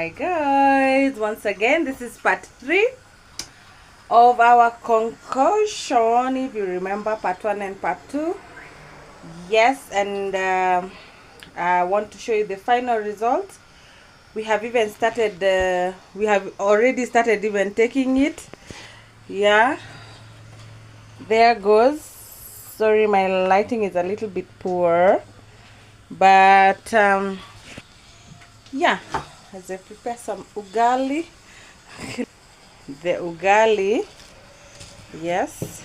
Hi guys, once again this is part 3 of our concoction. If you remember part 1 and part 2, yes, and I want to show you the final result. We have even started we have already started even taking it. Yeah, there goes. Sorry, my lighting is a little bit poor, but yeah, as I prepare some ugali. The ugali, yes,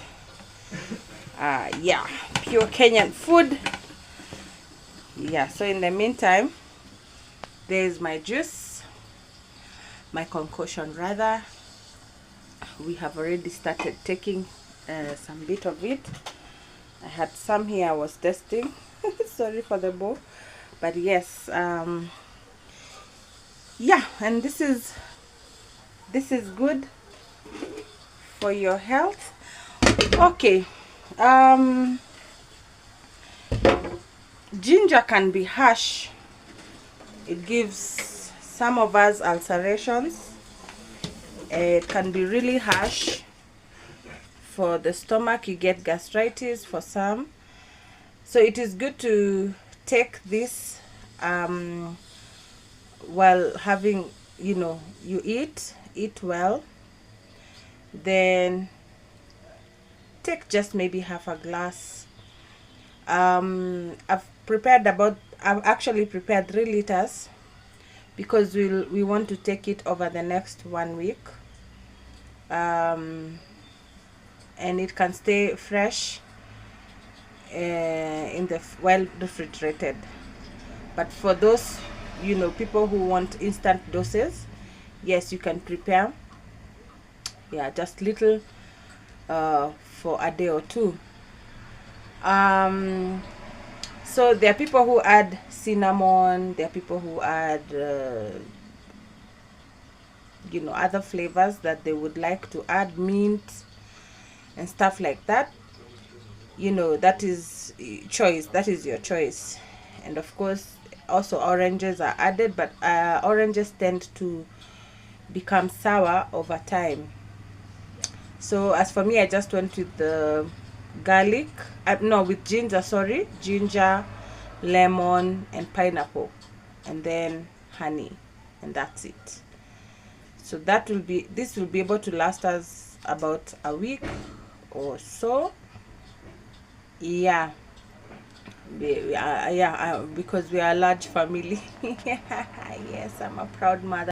yeah, pure Kenyan food. Yeah, so in the meantime, there's my juice, my concoction rather. We have already started taking some bit of it. I had some here I was testing. Sorry for the bowl, but yes, yeah, and this is good for your health. Okay, ginger can be harsh. It gives some of us ulcerations. It can be really harsh for the stomach. You get gastritis for some, so it is good to take this while having, you eat well, then take just maybe half a glass. I've actually prepared 3 liters because we want to take it over the next 1 week, and it can stay fresh in the well refrigerated. But for those people who want instant doses, yes, you can prepare, yeah, just little for a day or two. So there are people who add cinnamon, there are people who add other flavors that they would like to add, mint and stuff like that. That is choice, that is your choice. And of course also oranges are added, but oranges tend to become sour over time. So as for me, I just went with the garlic, no, with ginger, lemon and pineapple, and then honey, and that's it. So this will be able to last us about a week or so. Yeah, because we are a large family. Yes, I'm a proud mother.